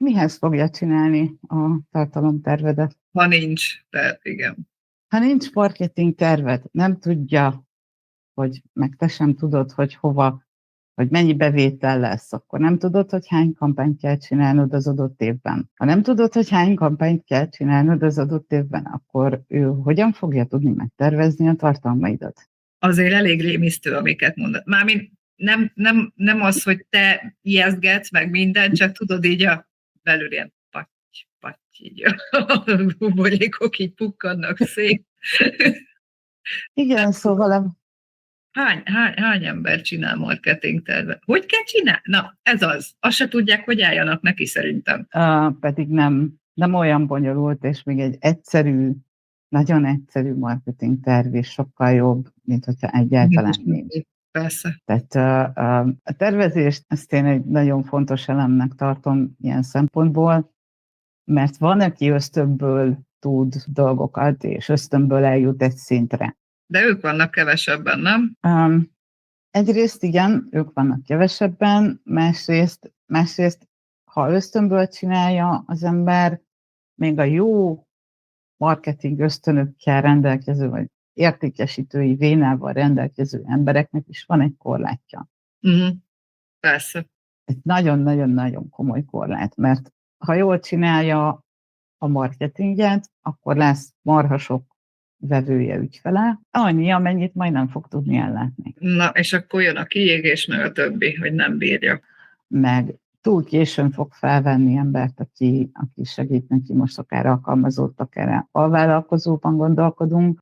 Mihez fogja csinálni a tartalomtervedet? Ha nincs, tehát igen. Ha nincs marketing terved, nem tudja, meg te sem tudod, hogy hova, hogy mennyi bevétel lesz, akkor nem tudod, hogy hány kampányt kell csinálnod az adott évben. Ha nem tudod, hogy hány kampányt kell csinálnod az adott évben, akkor ő hogyan fogja tudni megtervezni a tartalmaidat? Azért elég rémisztő, amiket mondod. Mármint nem az, hogy te ijesztgetsz meg mindent, csak tudod így belül ilyen patty, így a buborékok így pukkannak szét. Igen, szóval Hány ember csinál marketing tervet? Hogy kell csinálni? Na, ez az. Azt se tudják, hogy álljanak neki szerintem. pedig nem olyan bonyolult, és még egy egyszerű, nagyon egyszerű marketing terv is sokkal jobb, mint hogyha egyáltalán nincs. Persze. Tehát a tervezést, ezt én egy nagyon fontos elemnek tartom ilyen szempontból, mert van, aki ösztönből tud dolgokat, és ösztönből eljut egy szintre. De ők vannak kevesebben, nem? Egyrészt igen, ők vannak kevesebben, másrészt ha ösztönből csinálja az ember, még a jó marketing ösztönökkel rendelkező, vagy értékesítői vénával rendelkező embereknek is van egy korlátja. Persze. Egy nagyon-nagyon-nagyon komoly korlát, mert ha jól csinálja a marketinget, akkor lesz marha sok vevője, ügyfele, annyi, amennyit majd nem fog tudni ellátni. Na, és akkor jön a kiégés, meg a többi, hogy nem bírja. Meg túl későn fog felvenni embert, aki segít neki, most akár alkalmazott, akár alvállalkozóban gondolkodunk,